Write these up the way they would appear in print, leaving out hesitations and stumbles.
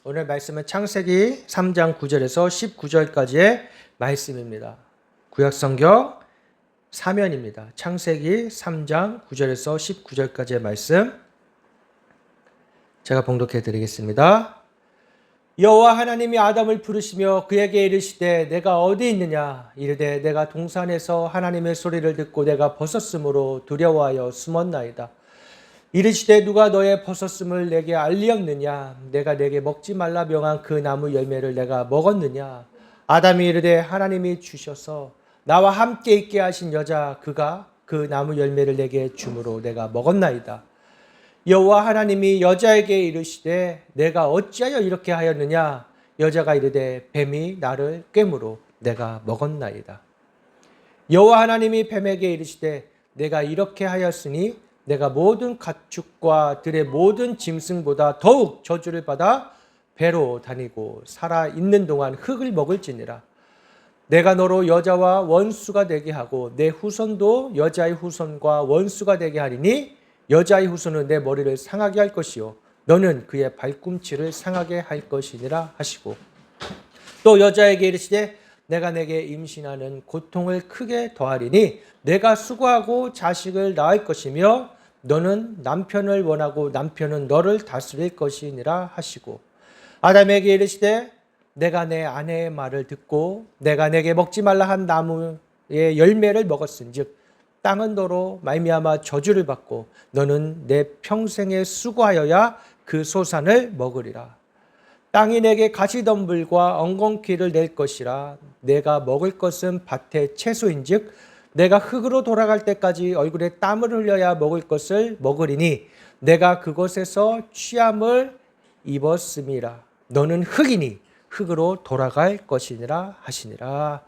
오늘 말씀은 창세기 3장 9절에서 19절까지의 말씀입니다. 구약성경 사면입니다. 창세기 3장 9절에서 19절까지의 말씀 제가 봉독해 드리겠습니다. 여호와 하나님이 아담을 부르시며 그에게 이르시되 내가 어디 있느냐 이르되 내가 동산에서 하나님의 소리를 듣고 내가 벗었으므로 두려워하여 숨었나이다. 이르시되 누가 너의 벗었음을 내게 알리었느냐 내가 내게 먹지 말라 명한 그 나무 열매를 내가 먹었느냐. 아담이 이르되 하나님이 주셔서 나와 함께 있게 하신 여자 그가 그 나무 열매를 내게 주므로 내가 먹었나이다. 여호와 하나님이 여자에게 이르시되 내가 어찌하여 이렇게 하였느냐. 여자가 이르되 뱀이 나를 꿰므로 내가 먹었나이다. 여호와 하나님이 뱀에게 이르시되 내가 이렇게 하였으니 내가 모든 가축과 들의 모든 짐승보다 더욱 저주를 받아 배로 다니고 살아 있는 동안 흙을 먹을지니라. 내가 너로 여자와 원수가 되게 하고 내 후손도 여자의 후손과 원수가 되게 하리니 여자의 후손은 내 머리를 상하게 할 것이요 너는 그의 발꿈치를 상하게 할 것이니라 하시고, 또 여자에게 이르시되 내가 내게 임신하는 고통을 크게 더하리니 내가 수고하고 자식을 낳을 것이며 너는 남편을 원하고 남편은 너를 다스릴 것이니라 하시고, 아담에게 이르시되 내가 내 아내의 말을 듣고 내가 내게 먹지 말라 한 나무의 열매를 먹었은즉 땅은 너로 말미암아 저주를 받고 너는 내 평생에 수고하여야 그 소산을 먹으리라. 땅이 내게 가시덤불과 엉겅퀴를 낼 것이라. 내가 먹을 것은 밭의 채소인즉 내가 흙으로 돌아갈 때까지 얼굴에 땀을 흘려야 먹을 것을 먹으리니 내가 그곳에서 취함을 입었음이라. 너는 흙이니 흙으로 돌아갈 것이니라 하시니라.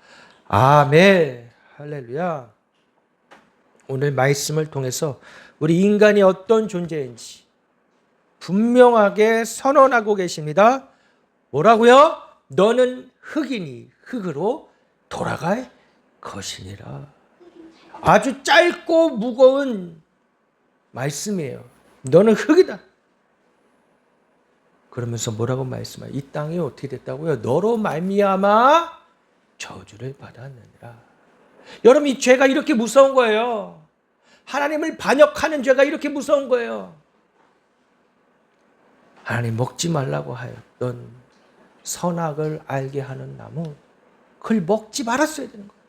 아멘. 할렐루야. 오늘 말씀을 통해서 우리 인간이 어떤 존재인지 분명하게 선언하고 계십니다. 뭐라고요? 너는 흙이니 흙으로 돌아갈 것이니라. 아주 짧고 무거운 말씀이에요. 너는 흙이다. 그러면서 뭐라고 말씀해요? 이 땅이 어떻게 됐다고요? 너로 말미암아 저주를 받았느니라. 여러분, 이 죄가 이렇게 무서운 거예요. 하나님을 반역하는 죄가 이렇게 무서운 거예요. 하나님 먹지 말라고 하였던 선악을 알게 하는 나무, 그걸 먹지 말았어야 되는 거예요.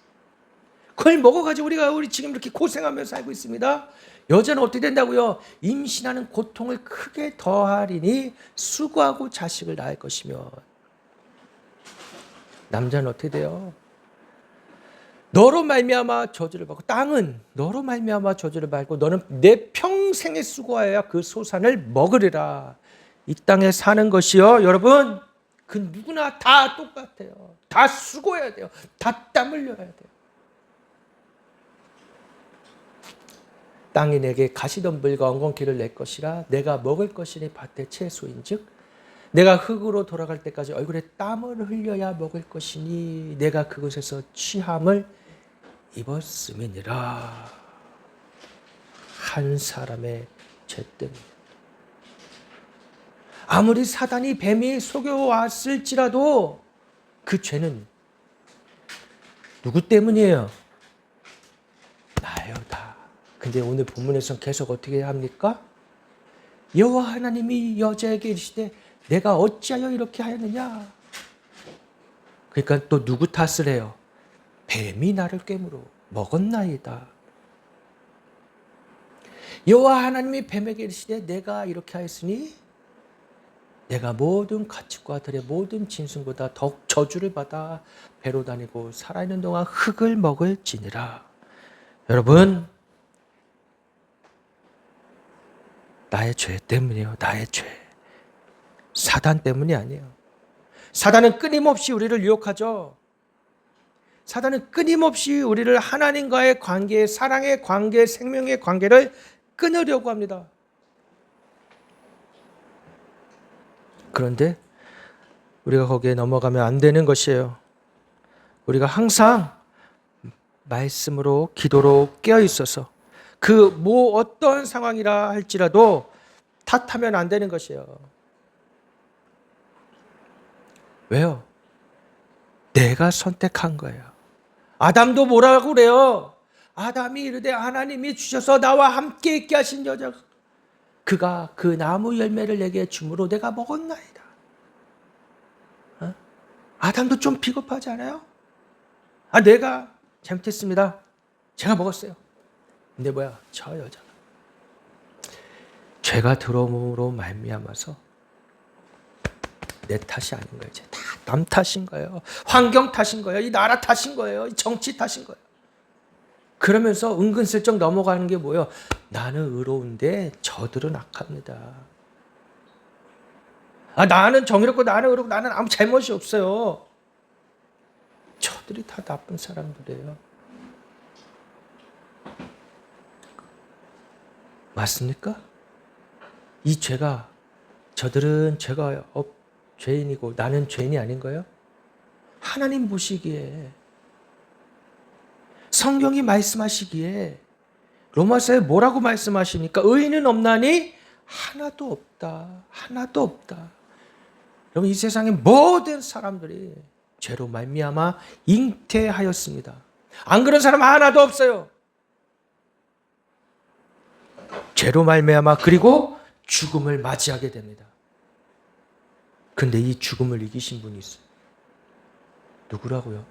그걸 먹어가지고 우리 지금 이렇게 고생하면서 살고 있습니다. 여자는 어떻게 된다고요? 임신하는 고통을 크게 더하리니 수고하고 자식을 낳을 것이며, 남자는 어떻게 돼요? 너로 말미암아 저주를 받고 땅은 너로 말미암아 저주를 받고 너는 내 평생에 수고하여야 그 소산을 먹으리라. 이 땅에 사는 것이요, 여러분, 그 누구나 다 똑같아요. 다 수고해야 돼요. 다 땀 흘려야 돼요. 땅이 내게 가시덤불과 엉겅퀴를 낼 것이라. 내가 먹을 것이니 밭의 채소인즉 내가 흙으로 돌아갈 때까지 얼굴에 땀을 흘려야 먹을 것이니 내가 그곳에서 취함을 입었음이니라. 한 사람의 죄 때문에. 아무리 사단이 뱀이 속여왔을지라도 그 죄는 누구 때문이에요? 나예요, 다. 근데 오늘 본문에서는 계속 어떻게 합니까? 여호와 하나님이 여자에게 이르시되 내가 어찌하여 이렇게 하였느냐. 그러니까 또 누구 탓을 해요? 뱀이 나를 꿰므로 먹었나이다. 여호와 하나님이 뱀에게 이르시되 내가 이렇게 하였으니 내가 모든 가축과 들의 모든 짐승보다 더욱 저주를 받아 배로 다니고 살아있는 동안 흙을 먹을지니라. 여러분, 나의 죄 때문이에요. 나의 죄. 사단 때문이 아니에요. 사단은 끊임없이 우리를 유혹하죠. 사단은 끊임없이 우리를 하나님과의 관계, 사랑의 관계, 생명의 관계를 끊으려고 합니다. 그런데 우리가 거기에 넘어가면 안 되는 것이에요. 우리가 항상 말씀으로, 기도로 깨어 있어서 그 뭐 어떤 상황이라 할지라도 탓하면 안 되는 것이에요. 왜요? 내가 선택한 거예요. 아담도 뭐라고 그래요? 아담이 이르되 하나님이 주셔서 나와 함께 있게 하신 여자가 그가 그 나무 열매를 내게 주므로 내가 먹었나이다. 어? 아담도 좀 비겁하지 않아요? 내가 잘못했습니다. 제가 먹었어요. 근데 뭐야? 저 여자가 죄가 들어옴으로 말미암아서 내 탓이 아닌 거예요. 이제 다 남 탓인 거예요. 환경 탓인 거예요. 이 나라 탓인 거예요. 이 정치 탓인 거예요. 그러면서 은근슬쩍 넘어가는 게 뭐예요? 나는 의로운데 저들은 악합니다. 나는 정의롭고 나는 의롭고 나는 아무 잘못이 없어요. 저들이 다 나쁜 사람들이에요. 맞습니까? 이 죄가 저들은 죄가 죄인이고 나는 죄인이 아닌 거예요? 하나님 보시기에 성경이 말씀하시기에 로마서에 뭐라고 말씀하십니까? 의인은 없나니 하나도 없다. 하나도 없다. 여러분 이 세상의 모든 사람들이 죄로 말미암아 잉태하였습니다. 안 그런 사람 하나도 없어요. 죄로 말미암아 그리고 죽음을 맞이하게 됩니다. 근데 이 죽음을 이기신 분이 있어요. 누구라고요?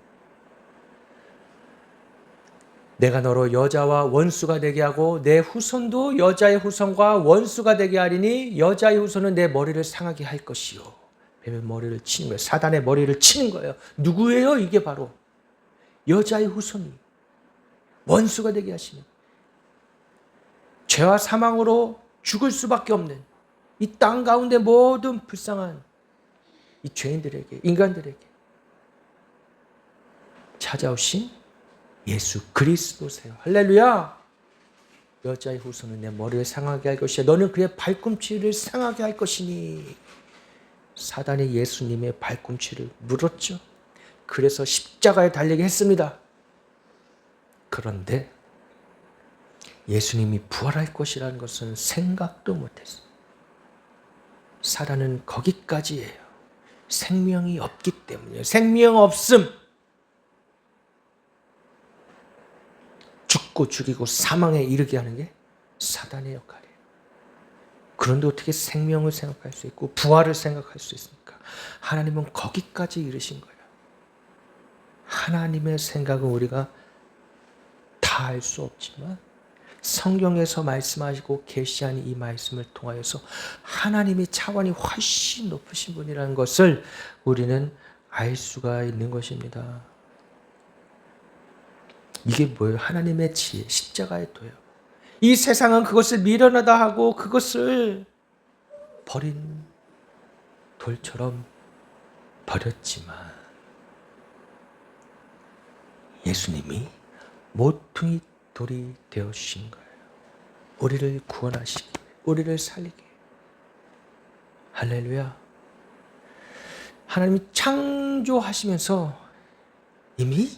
내가 너로 여자와 원수가 되게 하고 내 후손도 여자의 후손과 원수가 되게 하리니 여자의 후손은 내 머리를 상하게 할 것이요. 뱀의 머리를 치는 거예요. 사단의 머리를 치는 거예요. 누구예요? 이게 바로 여자의 후손이 원수가 되게 하시는 죄와 사망으로 죽을 수밖에 없는 이 땅 가운데 모든 불쌍한 이 죄인들에게 인간들에게 찾아오신 예수 그리스도세요. 할렐루야. 여자의 후손은 내 머리를 상하게 할 것이야. 너는 그의 발꿈치를 상하게 할 것이니. 사단이 예수님의 발꿈치를 물었죠. 그래서 십자가에 달리게 했습니다. 그런데 예수님이 부활할 것이라는 것은 생각도 못했어요. 사단은 거기까지예요. 생명이 없기 때문이에요. 생명 없음. 죽고 죽이고 사망에 이르게 하는 게 사단의 역할이에요. 그런데 어떻게 생명을 생각할 수 있고 부활을 생각할 수 있습니까? 하나님은 거기까지 이르신 거예요. 하나님의 생각은 우리가 다 알 수 없지만 성경에서 말씀하시고 계시한 이 말씀을 통하여서 하나님의 차원이 훨씬 높으신 분이라는 것을 우리는 알 수가 있는 것입니다. 이게 뭐예요? 하나님의 지혜, 십자가의 도요. 이 세상은 그것을 미련하다 하고 그것을 버린 돌처럼 버렸지만 예수님이 모퉁이 돌이 되어주신 거예요. 우리를 구원하시기, 우리를 살리기. 할렐루야. 하나님이 창조하시면서 이미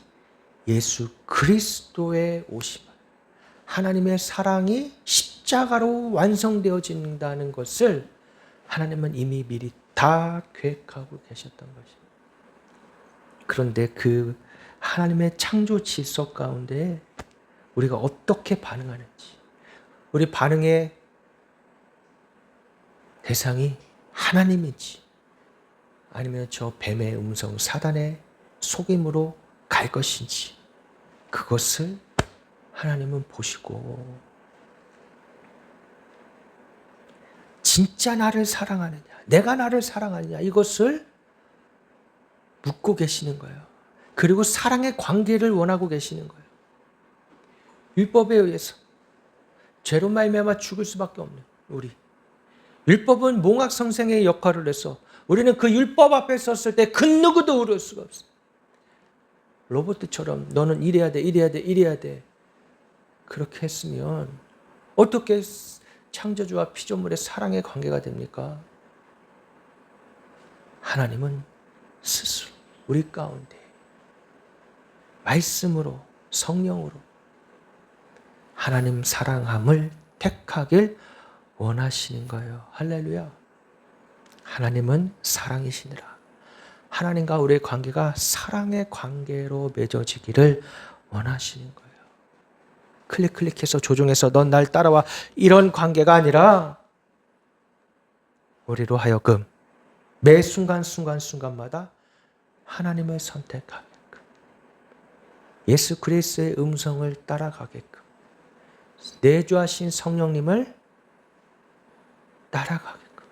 예수 그리스도의 오심, 하나님의 사랑이 십자가로 완성되어진다는 것을 하나님은 이미 미리 다 계획하고 계셨던 것입니다. 그런데 그 하나님의 창조 질서 가운데 우리가 어떻게 반응하는지, 우리 반응의 대상이 하나님인지 아니면 저 뱀의 음성, 사단의 속임으로 갈 것인지 그것을 하나님은 보시고 진짜 나를 사랑하느냐, 내가 나를 사랑하느냐 이것을 묻고 계시는 거예요. 그리고 사랑의 관계를 원하고 계시는 거예요. 율법에 의해서 죄로 말미암아 죽을 수밖에 없는 우리. 율법은 몽학 선생의 역할을 해서 우리는 그 율법 앞에 섰을 때 그 누구도 우를 수가 없어요. 로봇처럼 너는 이래야 돼, 이래야 돼, 이래야 돼. 그렇게 했으면 어떻게 창조주와 피조물의 사랑의 관계가 됩니까? 하나님은 스스로 우리 가운데 말씀으로 성령으로 하나님 사랑함을 택하길 원하시는 거예요. 할렐루야. 하나님은 사랑이시니라. 하나님과 우리의 관계가 사랑의 관계로 맺어지기를 원하시는 거예요. 클릭해서 조종해서 넌 날 따라와 이런 관계가 아니라 우리로 하여금 매 순간마다 하나님을 선택하게끔 예수 그리스도의 음성을 따라가게끔 내주하신 성령님을 따라가게끔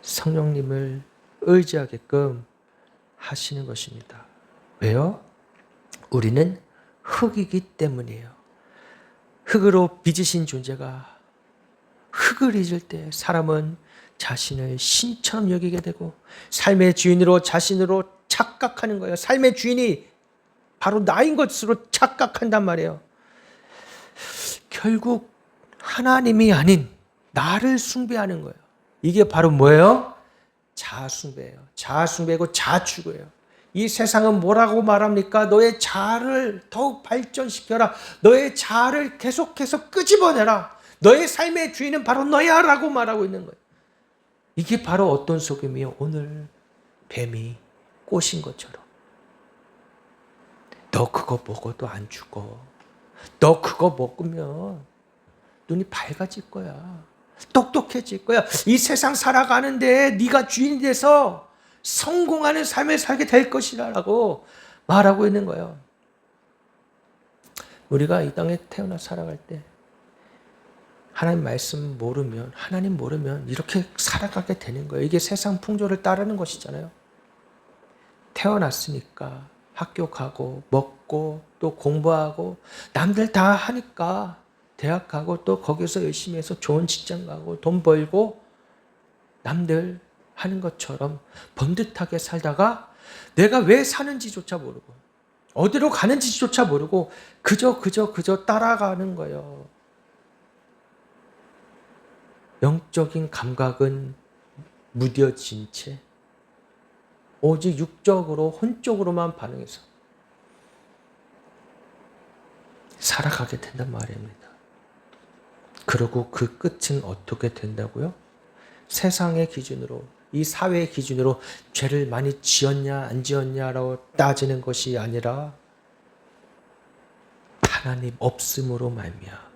성령님을 의지하게끔 하시는 것입니다. 왜요? 우리는 흙이기 때문이에요. 흙으로 빚으신 존재가 흙을 잊을 때 사람은 자신을 신처럼 여기게 되고 삶의 주인으로 자신으로 착각하는 거예요. 삶의 주인이 바로 나인 것으로 착각한단 말이에요. 결국 하나님이 아닌 나를 숭배하는 거예요. 이게 바로 뭐예요? 자아숭배예요. 자아숭배고 자아추구예요. 이 세상은 뭐라고 말합니까? 너의 자아를 더욱 발전시켜라. 너의 자아를 계속해서 끄집어내라. 너의 삶의 주인은 바로 너야 라고 말하고 있는 거예요. 이게 바로 어떤 속임이요? 오늘 뱀이 꼬신 것처럼. 너 그거 먹어도 안 죽어. 너 그거 먹으면 눈이 밝아질 거야. 똑똑해질 거야. 이 세상 살아가는데 네가 주인이 돼서 성공하는 삶을 살게 될 것이라고 말하고 있는 거예요. 우리가 이 땅에 태어나 살아갈 때 하나님 말씀 모르면, 하나님 모르면 이렇게 살아가게 되는 거예요. 이게 세상 풍조를 따르는 것이잖아요. 태어났으니까 학교 가고 먹고 또 공부하고 남들 다 하니까 대학 가고 또 거기서 열심히 해서 좋은 직장 가고 돈 벌고 남들 하는 것처럼 번듯하게 살다가 내가 왜 사는지조차 모르고 어디로 가는지조차 모르고 그저 따라가는 거예요. 영적인 감각은 무뎌진 채 오직 육적으로 혼적으로만 반응해서 살아가게 된단 말입니다. 그리고 그 끝은 어떻게 된다고요? 세상의 기준으로, 이 사회의 기준으로 죄를 많이 지었냐 안 지었냐라고 따지는 것이 아니라 하나님 없음으로 말미암아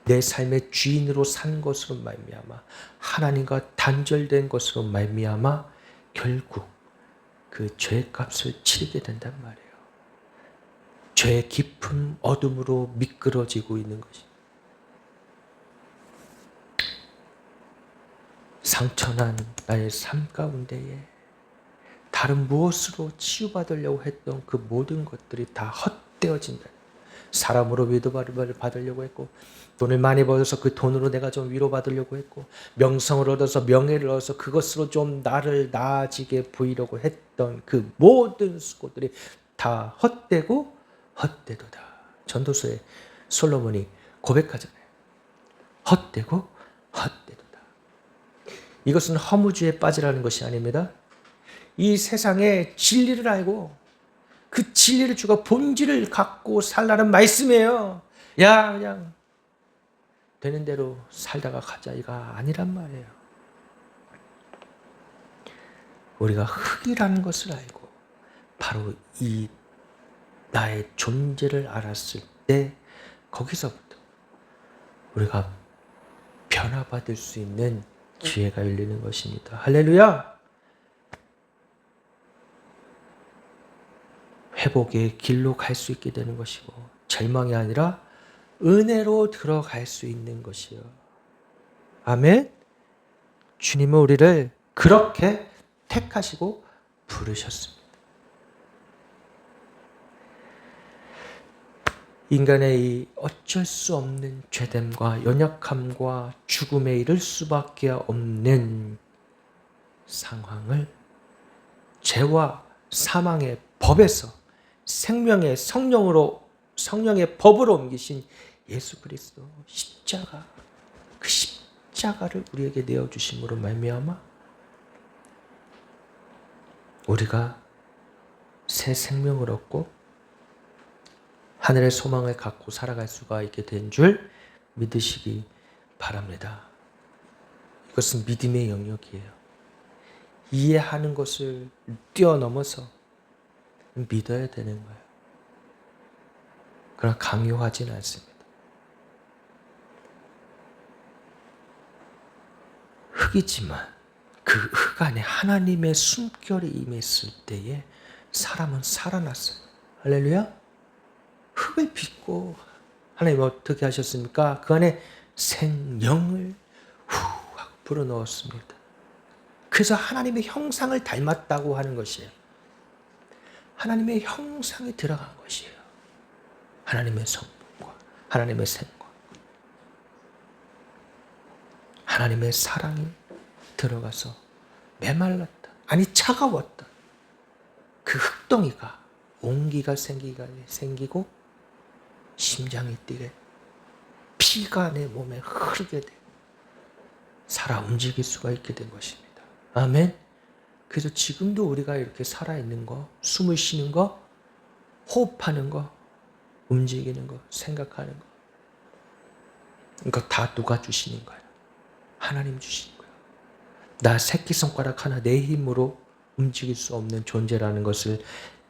내 삶의 주인으로 산 것으로 말미암아 하나님과 단절된 것으로 말미암아 결국 그 죄값을 치르게 된단 말이에요. 죄의 깊은 어둠으로 미끄러지고 있는 것이. 상처난 나의 삶 가운데에 다른 무엇으로 치유받으려고 했던 그 모든 것들이 다 헛되어진다. 사람으로 위로를 받으려고 했고 돈을 많이 벌어서 그 돈으로 내가 좀 위로받으려고 했고 명성을 얻어서 명예를 얻어서 그것으로 좀 나를 나아지게 보이려고 했던 그 모든 수고들이 다 헛되고 헛되도다. 전도서에 솔로몬이 고백하잖아요. 헛되고 헛되도다. 이것은 허무주의에 빠지라는 것이 아닙니다. 이 세상에 진리를 알고 그 진리를 주고 본질을 갖고 살라는 말씀이에요. 야, 그냥 되는 대로 살다가 가자 이가 아니란 말이에요. 우리가 흙이라는 것을 알고 바로 이 나의 존재를 알았을 때 거기서부터 우리가 변화받을 수 있는 기회가 열리는 것입니다. 할렐루야! 회복의 길로 갈 수 있게 되는 것이고 절망이 아니라 은혜로 들어갈 수 있는 것이요. 아멘. 주님은 우리를 그렇게 택하시고 부르셨습니다. 인간의 이 어쩔 수 없는 죄됨과 연약함과 죽음에 이를 수밖에 없는 상황을 죄와 사망의 법에서 생명의 성령의 법으로 옮기신 예수 그리스도 십자가, 그 십자가를 우리에게 내어주심으로 말미암아 우리가 새 생명을 얻고 하늘의 소망을 갖고 살아갈 수가 있게 된 줄 믿으시기 바랍니다. 이것은 믿음의 영역이에요. 이해하는 것을 뛰어넘어서 믿어야 되는 거예요. 그러나 강요하지는 않습니다. 흙이지만 그 흙 안에 하나님의 숨결이 임했을 때에 사람은 살아났어요. 할렐루야. 흙을 빚고 하나님 어떻게 하셨습니까? 그 안에 생명을 후 하고 불어넣었습니다. 그래서 하나님의 형상을 닮았다고 하는 것이에요. 하나님의 형상에 들어간 것이에요. 하나님의 성품과 하나님의 생과 하나님의 사랑이 들어가서 메말랐다. 아니 차가웠다. 그 흙덩이가 온기가 생기고 심장이 뛰게 피가 내 몸에 흐르게 되고 살아 움직일 수가 있게 된 것입니다. 아멘. 그래서 지금도 우리가 이렇게 살아있는 거, 숨을 쉬는 거, 호흡하는 거, 움직이는 거, 생각하는 거, 이거 다 누가 주시는 거예요? 하나님 주시는 거예요. 나 새끼손가락 하나 내 힘으로 움직일 수 없는 존재라는 것을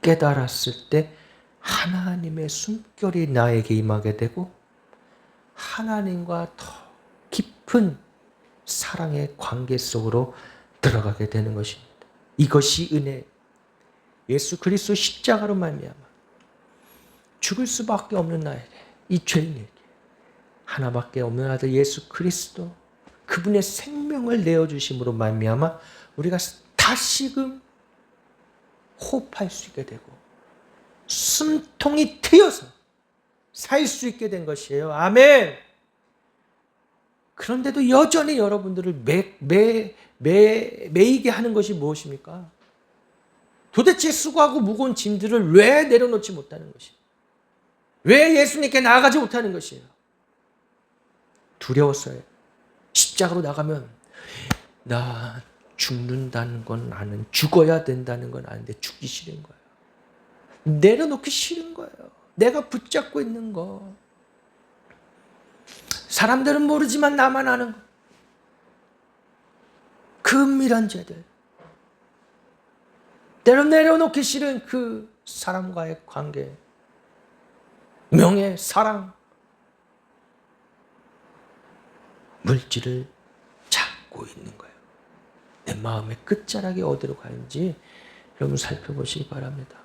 깨달았을 때 하나님의 숨결이 나에게 임하게 되고 하나님과 더 깊은 사랑의 관계 속으로 들어가게 되는 것입니다. 이것이 은혜. 예수 그리스도 십자가로 말미암아 죽을 수밖에 없는 나에게, 이 죄인에게 하나밖에 없는 아들 예수 그리스도 그분의 생명을 내어주심으로 말미암아 우리가 다시금 호흡할 수 있게 되고 숨통이 트여서 살 수 있게 된 것이에요. 아멘. 그런데도 여전히 여러분들을 매이게 하는 것이 무엇입니까? 도대체 수고하고 무거운 짐들을 왜 내려놓지 못하는 것이에요? 왜 예수님께 나아가지 못하는 것이에요? 두려웠어요. 십자가로 나가면 나 죽는다는 건 아는, 죽어야 된다는 건 아는데 죽기 싫은 거예요. 내려놓기 싫은 거예요. 내가 붙잡고 있는 거. 사람들은 모르지만 나만 아는 거. 그 은밀한 죄들. 때론 내려놓기 싫은 그 사람과의 관계. 명예, 사랑. 물질을 찾고 있는 거예요. 내 마음의 끝자락이 어디로 가는지 여러분 살펴보시기 바랍니다.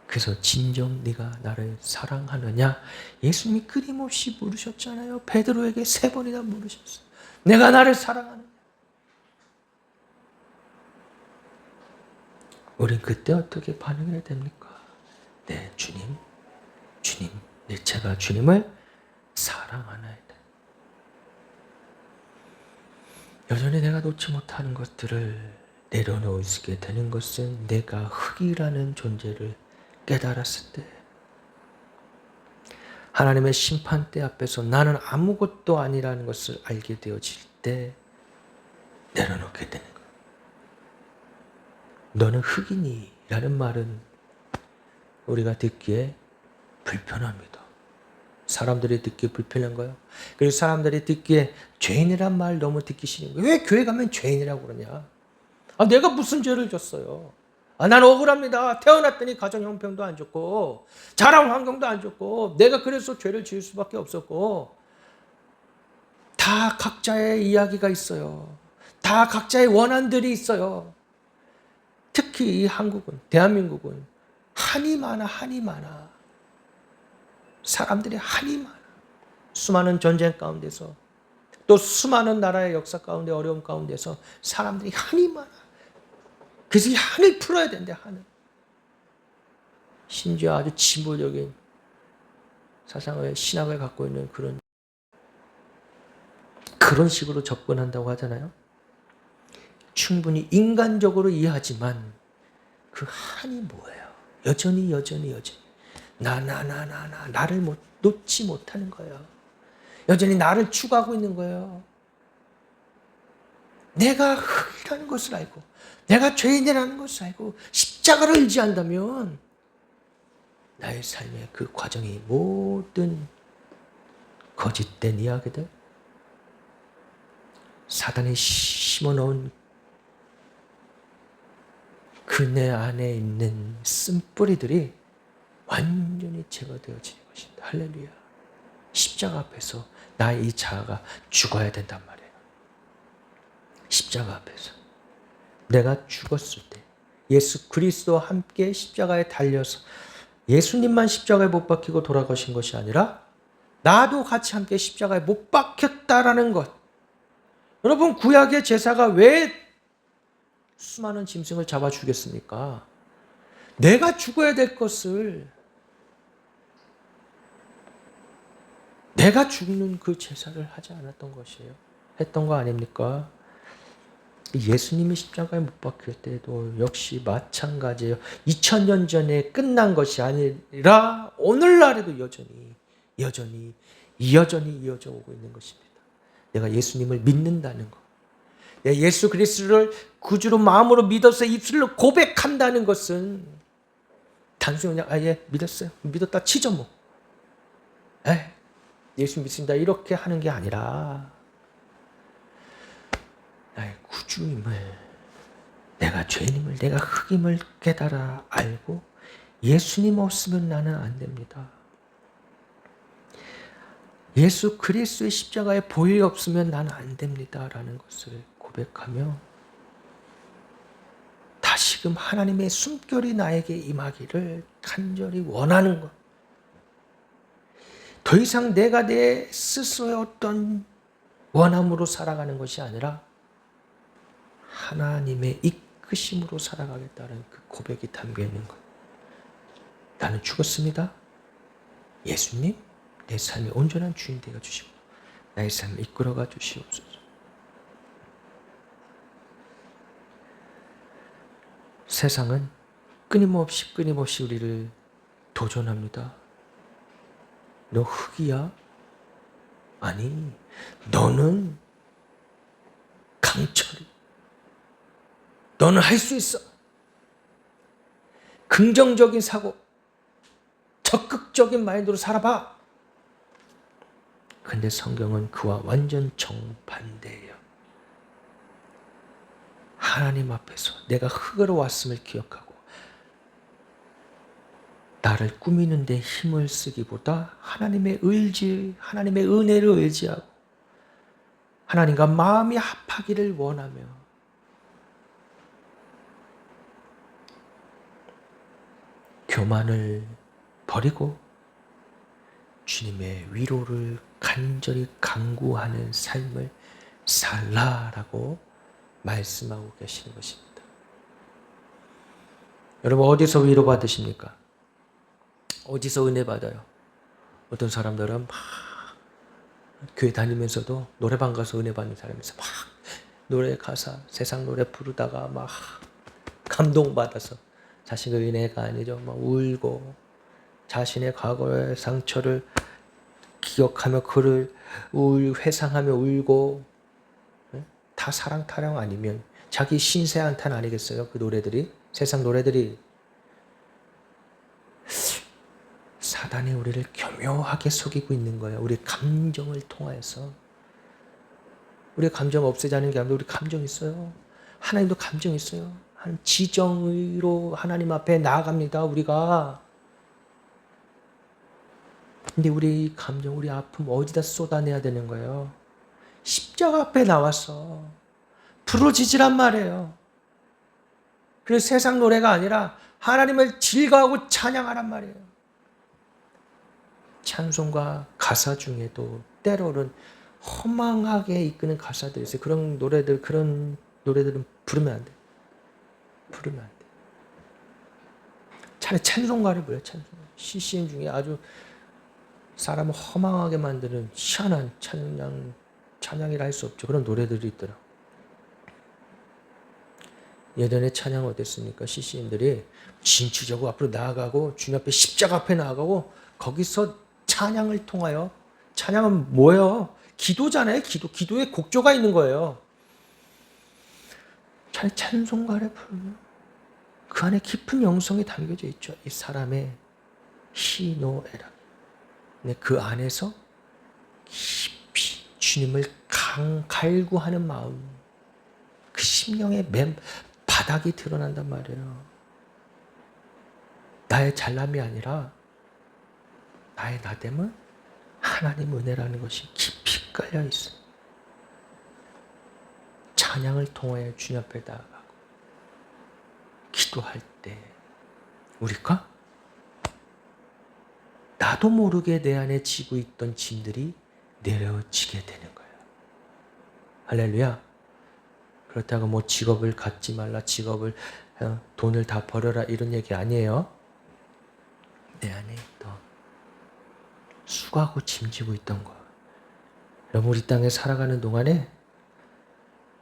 그래서 진정 네가 나를 사랑하느냐? 예수님이 끊임없이 물으셨잖아요. 베드로에게 3번이나 물으셨어요. 내가 나를 사랑하느냐? 우린 그때 어떻게 반응해야 됩니까? 네, 주님, 제가 주님을 사랑하나이다. 여전히 내가 놓지 못하는 것들을 내려놓게 되는 것은 내가 흙이라는 존재를 깨달았을 때, 하나님의 심판대 앞에서 나는 아무것도 아니라는 것을 알게 되어질 때 내려놓게 되는 거예요. 너는 흙이니? 라는 말은 우리가 듣기에 불편합니다. 사람들이 듣기에 불편한 거예요. 그리고 사람들이 듣기에 죄인이란 말 너무 듣기 싫은 거예요. 왜 교회 가면 죄인이라고 그러냐? 내가 무슨 죄를 졌어요? 난 억울합니다. 태어났더니 가정 형편도 안 좋고 자란 환경도 안 좋고 내가 그래서 죄를 지을 수밖에 없었고 다 각자의 이야기가 있어요. 다 각자의 원한들이 있어요. 특히 이 한국은, 대한민국은 한이 많아. 사람들이 한이 많아. 수많은 전쟁 가운데서 또 수많은 나라의 역사 가운데 어려움 가운데서 사람들이 한이 많아. 그래서 이 한을 풀어야 된대, 한을. 심지어 아주 진보적인 사상의 신학을 갖고 있는 그런 식으로 접근한다고 하잖아요. 충분히 인간적으로 이해하지만 그 한이 뭐예요? 여전히 나를 놓지 못하는 거예요. 여전히 나를 추구하고 있는 거예요. 내가 흙이라는 것을 알고 내가 죄인이라는 것을 알고 십자가를 의지한다면 나의 삶의 그 과정이 모든 거짓된 이야기들, 사단이 심어놓은 그 내 안에 있는 쓴뿌리들이 완전히 제거되어지는 것입니다. 할렐루야. 십자가 앞에서 나의 이 자아가 죽어야 된단 말이에요. 십자가 앞에서. 내가 죽었을 때 예수 그리스도와 함께 십자가에 달려서 예수님만 십자가에 못 박히고 돌아가신 것이 아니라 나도 같이 함께 십자가에 못 박혔다라는 것. 여러분, 구약의 제사가 왜 수많은 짐승을 잡아 주겠습니까? 내가 죽어야 될 것을, 내가 죽는 그 제사를 하지 않았던 것이에요. 했던 거 아닙니까? 예수님이 십자가에 못 박힐 때도 역시 마찬가지예요. 2000년 전에 끝난 것이 아니라 오늘날에도 여전히 이어져 오고 있는 것입니다. 내가 예수님을 믿는다는 것, 내가 예수 그리스도를 구주로 마음으로 믿어서 입술로 고백한다는 것은 단순히 그냥 예 믿었어요, 믿었다 치죠 뭐, 예수 믿습니다 이렇게 하는 게 아니라 나의 구주임을, 내가 죄인임을, 내가 흑임을 깨달아 알고 예수님 없으면 나는 안 됩니다. 예수 그리스도의 십자가에 보혈이 없으면 나는 안 됩니다라는 것을 고백하며 다시금 하나님의 숨결이 나에게 임하기를 간절히 원하는 것. 더 이상 내가 내 스스로의 어떤 원함으로 살아가는 것이 아니라 하나님의 이끄심으로 살아가겠다는 그 고백이 담겨 있는 것. 나는 죽었습니다. 예수님, 내 삶의 온전한 주인 되어 주시고 나의 삶을 이끌어가 주시옵소서. 세상은 끊임없이 우리를 도전합니다. 너 흙이야? 아니, 너는 강철이. 너는 할 수 있어. 긍정적인 사고, 적극적인 마인드로 살아봐. 근데 성경은 그와 완전 정반대예요. 하나님 앞에서 내가 흙으로 왔음을 기억하고 나를 꾸미는 데 힘을 쓰기보다 하나님의 의지, 하나님의 은혜를 의지하고 하나님과 마음이 합하기를 원하며 교만을 버리고 주님의 위로를 간절히 간구하는 삶을 살라라고 말씀하고 계시는 것입니다. 여러분, 어디서 위로 받으십니까? 어디서 은혜 받아요? 어떤 사람들은 막 교회 다니면서도 노래방 가서 은혜 받는 사람이 있어. 막 노래 가사, 세상 노래 부르다가 막 감동받아서 자신의 은혜가 아니죠. 막 울고 자신의 과거의 상처를 기억하며 그를 회상하며 울고, 다 사랑 타령 아니면 자기 신세 한탄 아니겠어요? 그 노래들이, 세상 노래들이. 사단이 우리를 교묘하게 속이고 있는 거예요. 우리 감정을 통하여서. 우리 감정 없애자는 게 아니라 우리 감정 있어요. 하나님도 감정 있어요. 한 지정의로 하나님 앞에 나아갑니다. 우리가. 근데 우리 감정, 우리 아픔 어디다 쏟아내야 되는 거예요? 십자가 앞에 나와서 부르짖으란 말이에요. 그래서 세상 노래가 아니라 하나님을 즐거워하고 찬양하란 말이에요. 찬송가 가사 중에도 때로는 허망하게 이끄는 가사들이 있어요. 그런 노래들은 부르면 안 돼. 부르면 안 돼. 차라리 찬송가를 불러요. 찬송가. CCM 중에 아주 사람을 허망하게 만드는 희한한 찬양이라 할 수 없죠. 그런 노래들이 있더라고요. 예전에 찬양 어땠습니까? CCM들이 진취적으로 앞으로 나아가고 주님 앞에 십자가 앞에 나아가고 거기서 찬양을 통하여, 찬양은 뭐예요? 기도잖아요. 기도에 곡조가 있는 거예요. 찬송가를 부르면 그 안에 깊은 영성이 담겨져 있죠. 이 사람의 희노애락. 그 안에서 깊이 주님을 갈구하는 마음, 그 심령의 맨 바닥이 드러난단 말이에요. 나의 잘남이 아니라 나의 나됨은 하나님 은혜라는 것이 깊이 깔려 있어요. 찬양을 통하여 주님 앞에 나아가고 기도할 때 우리가 나도 모르게 내 안에 지고 있던 짐들이 내려지게 되는 거예요. 할렐루야. 그렇다고 뭐 직업을 갖지 말라, 직업을 돈을 다 버려라 이런 얘기 아니에요. 내 안에 있던 수고하고 짐지고 있던 거. 여러분 우리 땅에 살아가는 동안에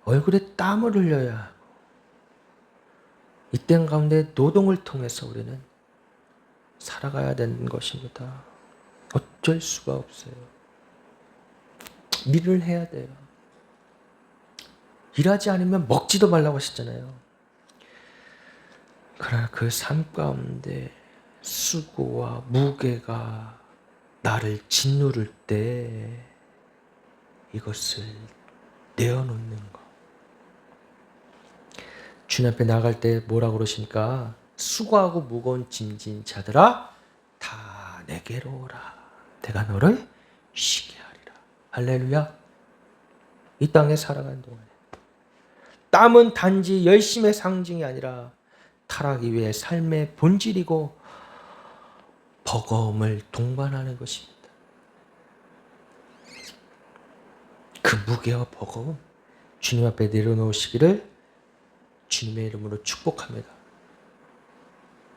얼굴에 땀을 흘려야 하고 이 땅 가운데 노동을 통해서 우리는 살아가야 되는 것입니다. 어쩔 수가 없어요. 일을 해야 돼요. 일하지 않으면 먹지도 말라고 하셨잖아요. 그러나 그 삶 가운데 수고와 무게가 나를 짓누를 때 이것을 내어놓는 것. 주님 앞에 나갈 때 뭐라고 그러십니까? 수고하고 무거운 짐진 자들아 다 내게로 오라. 내가 너를 쉬게 하리라. 할렐루야. 이 땅에 살아가는 동안에 땀은 단지 열심의 상징이 아니라 타락 이외의 삶의 본질이고 버거움을 동반하는 것입니다. 그 무게와 버거움 주님 앞에 내려놓으시기를 주님의 이름으로 축복합니다.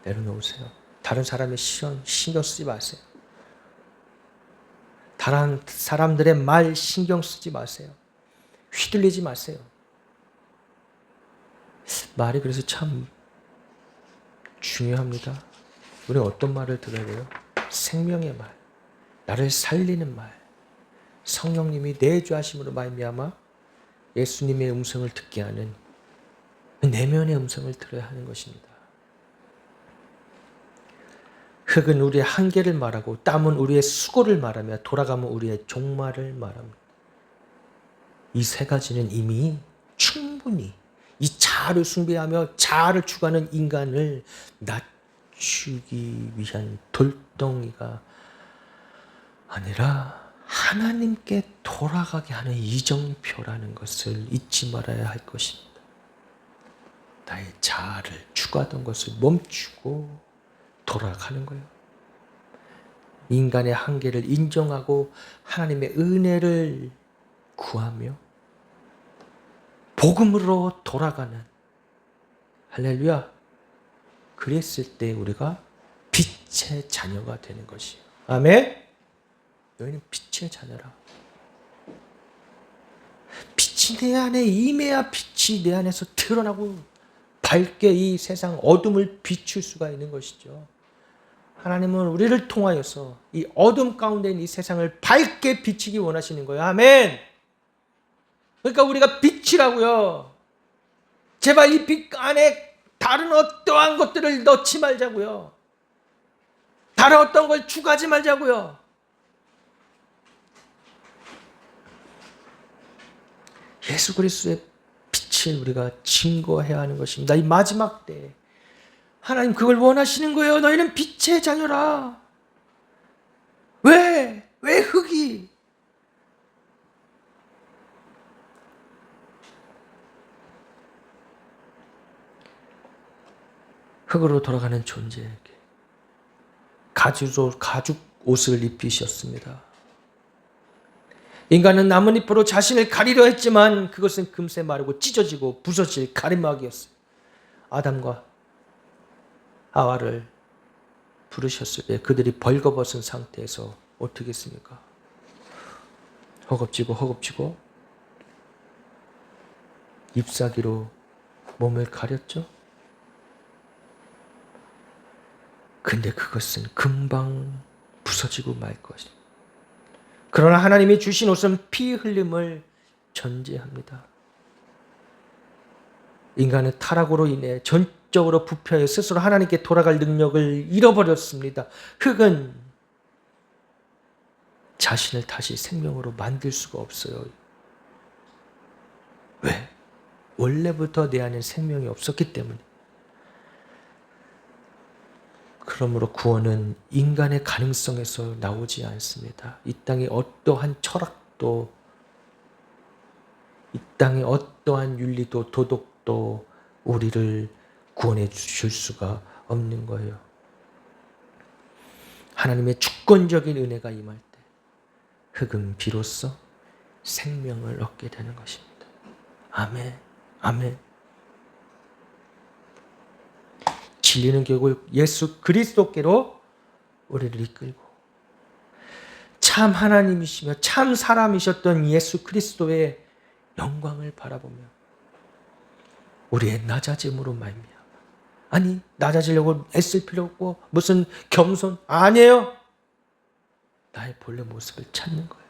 내려놓으세요. 다른 사람의 신경 쓰지 마세요. 다른 사람들의 말 신경 쓰지 마세요. 휘둘리지 마세요. 말이 그래서 참 중요합니다. 우리는 어떤 말을 들어야 돼요? 생명의 말, 나를 살리는 말, 성령님이 내주하심으로 말미암아 예수님의 음성을 듣게 하는 내면의 음성을 들어야 하는 것입니다. 흙은 우리의 한계를 말하고 땀은 우리의 수고를 말하며 돌아가면 우리의 종말을 말합니다. 이 세 가지는 이미 충분히 이 자아를 숭배하며 자아를 추구하는 인간을 낮추기 위한 돌덩이가 아니라 하나님께 돌아가게 하는 이정표라는 것을 잊지 말아야 할 것입니다. 나의 자아를 추구하던 것을 멈추고 돌아가는 거예요. 인간의 한계를 인정하고 하나님의 은혜를 구하며 복음으로 돌아가는 할렐루야. 그랬을 때 우리가 빛의 자녀가 되는 것이에요. 아멘. 너희는 빛의 자녀라. 빛이 내 안에 임해야 빛이 내 안에서 드러나고 밝게 이 세상 어둠을 비출 수가 있는 것이죠. 하나님은 우리를 통하여서 이 어둠 가운데 있는 이 세상을 밝게 비치기 원하시는 거예요. 아멘. 그러니까 우리가 빛이라고요. 제발 이 빛 안에 다른 어떠한 것들을 넣지 말자고요. 다른 어떤 걸 추가하지 말자고요. 예수 그리스도의 빛을 우리가 증거해야 하는 것입니다. 이 마지막 때 하나님 그걸 원하시는 거예요. 너희는 빛의 자녀라. 왜 흙이? 흙으로 돌아가는 존재에게 가죽 옷을 입히셨습니다. 인간은 나뭇잎으로 자신을 가리려 했지만 그것은 금세 마르고 찢어지고 부서질 가림막이었어요. 아담과 하와를 부르셨을 때 그들이 벌거벗은 상태에서 어떻게 했습니까? 허겁지고 잎사귀로 몸을 가렸죠. 근데 그것은 금방 부서지고 말 것입니다. 그러나 하나님이 주신 옷은 피 흘림을 전제합니다. 인간은 타락으로 인해 전적으로 부패해 스스로 하나님께 돌아갈 능력을 잃어버렸습니다. 흙은 자신을 다시 생명으로 만들 수가 없어요. 왜? 원래부터 내 안에 생명이 없었기 때문에. 그러므로 구원은 인간의 가능성에서 나오지 않습니다. 이 땅의 어떠한 철학도, 이 땅의 어떠한 윤리도 도덕도 우리를 구원해 줄 수가 없는 거예요. 하나님의 주권적인 은혜가 임할 때 흙은 비로소 생명을 얻게 되는 것입니다. 아멘. 아멘. 진리는 결국 예수 그리스도께로 우리를 이끌고 참 하나님이시며 참 사람이셨던 예수 그리스도의 영광을 바라보며 우리의 낮아짐으로 말미암아, 아니 낮아지려고 애쓸 필요 없고 무슨 겸손 아니에요. 나의 본래 모습을 찾는 거예요.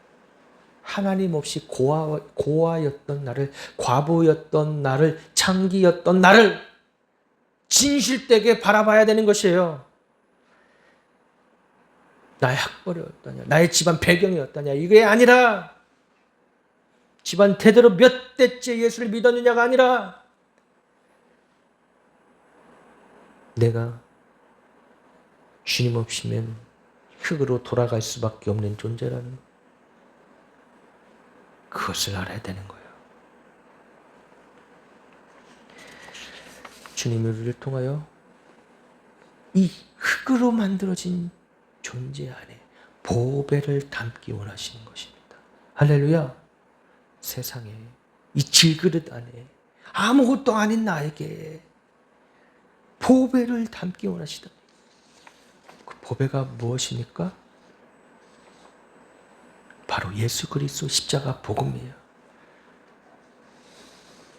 하나님 없이 고아였던 나를, 과부였던 나를, 창기였던 나를 진실되게 바라봐야 되는 것이에요. 나의 학벌이 어떠냐, 나의 집안 배경이 어떠냐, 이게 아니라 집안 대대로 몇 대째 예수를 믿었느냐가 아니라 내가 주님 없이면 흙으로 돌아갈 수밖에 없는 존재라는 것, 그것을 알아야 되는 거예요. 주님이 우리를 통하여 이 흙으로 만들어진 존재 안에 보배를 담기 원하시는 것입니다. 할렐루야. 세상에 이 질그릇 안에 아무것도 아닌 나에게 보배를 담기 원하시다. 그 보배가 무엇입니까? 바로 예수 그리스도 십자가 복음이에요.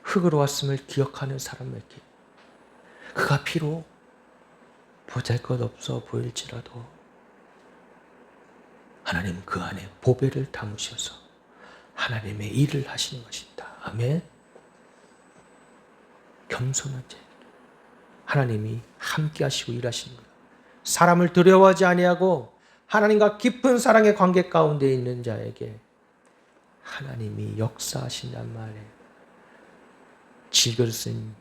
흙으로 왔음을 기억하는 사람에게 그가 비록 보잘것없어 보일지라도 하나님 그 안에 보배를 담으셔서 하나님의 일을 하시는 것입니다. 아멘. 겸손한 자, 하나님이 함께 하시고 일하시는 거예요. 사람을 두려워하지 아니하고 하나님과 깊은 사랑의 관계 가운데 있는 자에게 하나님이 역사하신단 말이에요. 질그릇은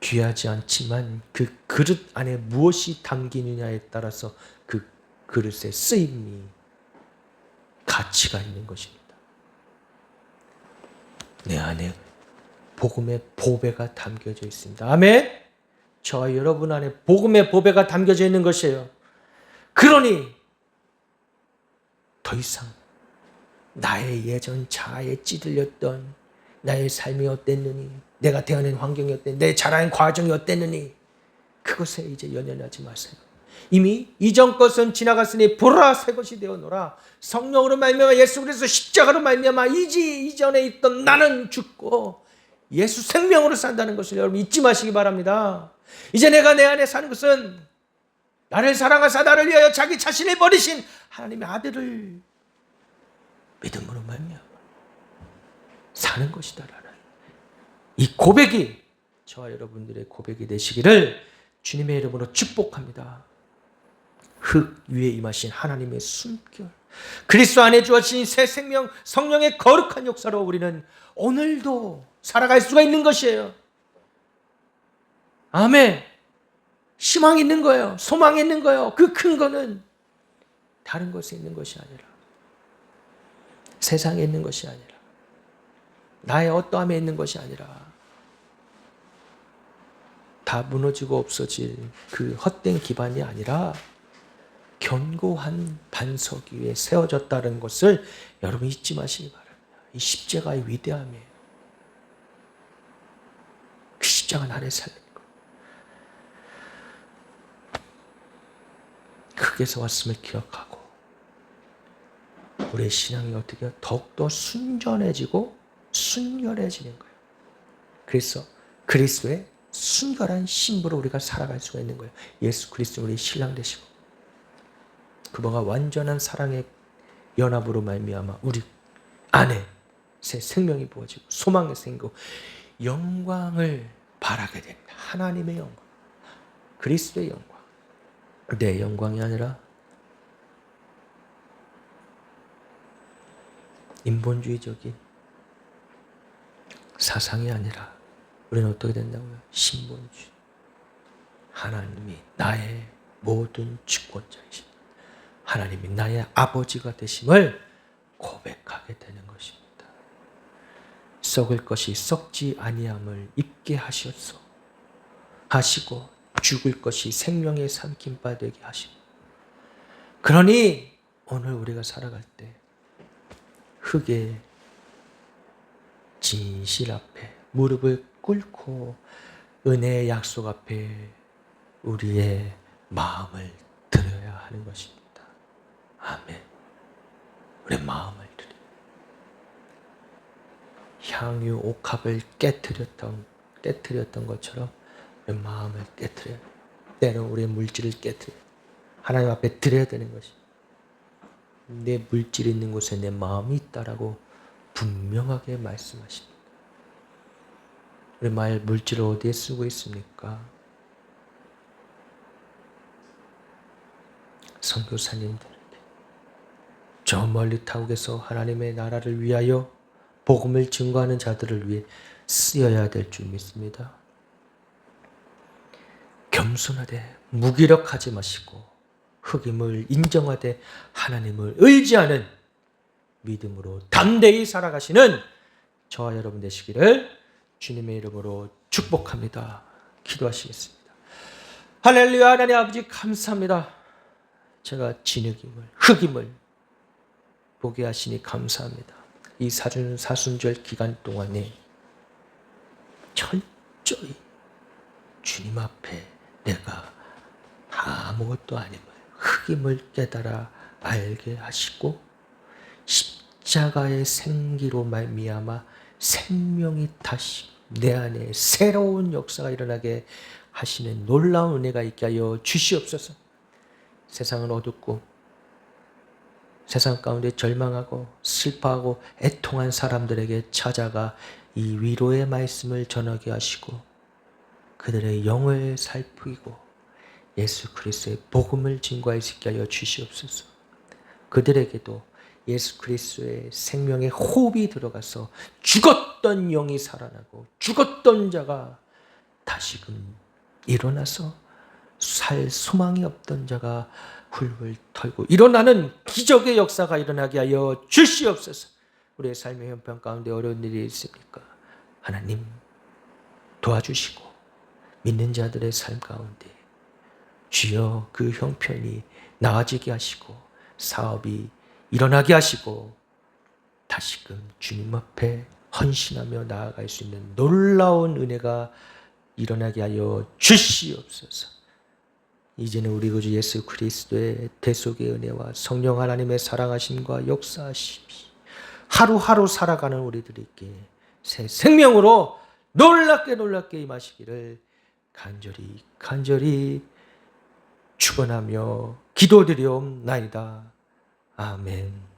귀하지 않지만 그 그릇 안에 무엇이 담기느냐에 따라서 그 그릇의 쓰임이 가치가 있는 것입니다. 내 안에 복음의 보배가 담겨져 있습니다. 아멘. 저와 여러분 안에 복음의 보배가 담겨져 있는 것이에요. 그러니 더 이상 나의 예전 자아에 찌들렸던 나의 삶이 어땠느니, 내가 태어난 환경이 어땠느니, 내 자라는 과정이 어땠느니 그것에 이제 연연하지 마세요. 이미 이전 것은 지나갔으니 보라 새 것이 되어노라. 성령으로 말미암아 예수 그리스도 십자가로 말미암아 이전에 있던 나는 죽고 예수 생명으로 산다는 것을 여러분 잊지 마시기 바랍니다. 이제 내가 내 안에 사는 것은 나를 사랑하사 나를 위하여 자기 자신을 버리신 하나님의 아들을 믿음으로 말미암아 사는 것이다라는 이 고백이 저와 여러분들의 고백이 되시기를 주님의 이름으로 축복합니다. 흙 위에 임하신 하나님의 숨결, 그리스도 안에 주어진 새 생명, 성령의 거룩한 역사로 우리는 오늘도 살아갈 수가 있는 것이에요. 아멘. 희망이 있는 거예요. 소망이 있는 거예요. 그 큰 거는 다른 것에 있는 것이 아니라, 세상에 있는 것이 아니라, 나의 어떠함에 있는 것이 아니라 다 무너지고 없어질 그 헛된 기반이 아니라 견고한 반석 위에 세워졌다는 것을 여러분 잊지 마시기 바랍니다. 이 십자가의 위대함이에요. 그 십자가 나를 살리는 것. 흙에서 왔음을 기억하고 우리의 신앙이 어떻게 더욱더 순전해지고 순결해지는 거예요. 그래서 그리스도의 순결한 신부로 우리가 살아갈 수가 있는 거예요. 예수 그리스도 우리 신랑 되시고 그분과 완전한 사랑의 연합으로 말미암아 우리 안에 새 생명이 부어지고 소망이 생기고 영광을 바라게 됩니다. 하나님의 영광, 그리스도의 영광, 내 영광이 아니라 인본주의적인 사상이 아니라 우리는 어떻게 된다고요? 신본주의. 하나님이 나의 모든 주권자이신, 하나님이 나의 아버지가 되심을 고백하게 되는 것입니다. 썩을 것이 썩지 아니함을 입게 하시고 죽을 것이 생명의 삼킨 바 되게 하시고. 그러니 오늘 우리가 살아갈 때 흙의 진실 앞에 무릎을 꿇고 은혜의 약속 앞에 우리의 마음을 드려야 하는 것입니다. 아멘. 우리의 마음을 드려. 향유 옥합을 깨뜨렸던 것처럼 우리의 마음을 깨뜨려야 돼요. 때로 우리의 물질을 깨뜨려 하나님 앞에 드려야 되는 것입니다. 내 물질이 있는 곳에 내 마음이 있다라고 분명하게 말씀하십니다. 우리 물질을 어디에 쓰고 있습니까? 선교사님들에게, 저 멀리 타국에서 하나님의 나라를 위하여 복음을 증거하는 자들을 위해 쓰여야 될 줄 믿습니다. 겸손하되 무기력하지 마시고 흑임을 인정하되 하나님을 의지하는 믿음으로 담대히 살아가시는 저와 여러분 되시기를 주님의 이름으로 축복합니다. 기도하시겠습니다. 할렐루야. 하나님 아버지 감사합니다. 제가 흑임을 보게 하시니 감사합니다. 이 사순절 기간 동안에 철저히 주님 앞에 내가 아무것도 아님을 흑임을 깨달아 알게 하시고 십자가의 생기로 말미암아 생명이 다시 내 안에 새로운 역사가 일어나게 하시는 놀라운 은혜가 있게 하여 주시옵소서. 세상은 어둡고 세상 가운데 절망하고 슬퍼하고 애통한 사람들에게 찾아가 이 위로의 말씀을 전하게 하시고 그들의 영을 살피고 예수 그리스도의 복음을 증거할 수 있게 하여 주시옵소서. 그들에게도 예수 그리스도의 생명의 호흡이 들어가서 죽었던 영이 살아나고 죽었던 자가 다시금 일어나서 살 소망이 없던 자가 훌훌 털고 일어나는 기적의 역사가 일어나게 하여 주시옵소서. 우리의 삶의 형편 가운데 어려운 일이 있습니까? 하나님 도와주시고 믿는 자들의 삶 가운데 주여 그 형편이 나아지게 하시고 사업이 일어나게 하시고 다시금 주님 앞에 헌신하며 나아갈 수 있는 놀라운 은혜가 일어나게 하여 주시옵소서. 이제는 우리 구주 예수 그리스도의 대속의 은혜와 성령 하나님의 사랑하심과 역사하심이 하루하루 살아가는 우리들에게 새 생명으로 놀랍게 임하시기를 간절히 축원하며 기도드리옵나이다. 아멘.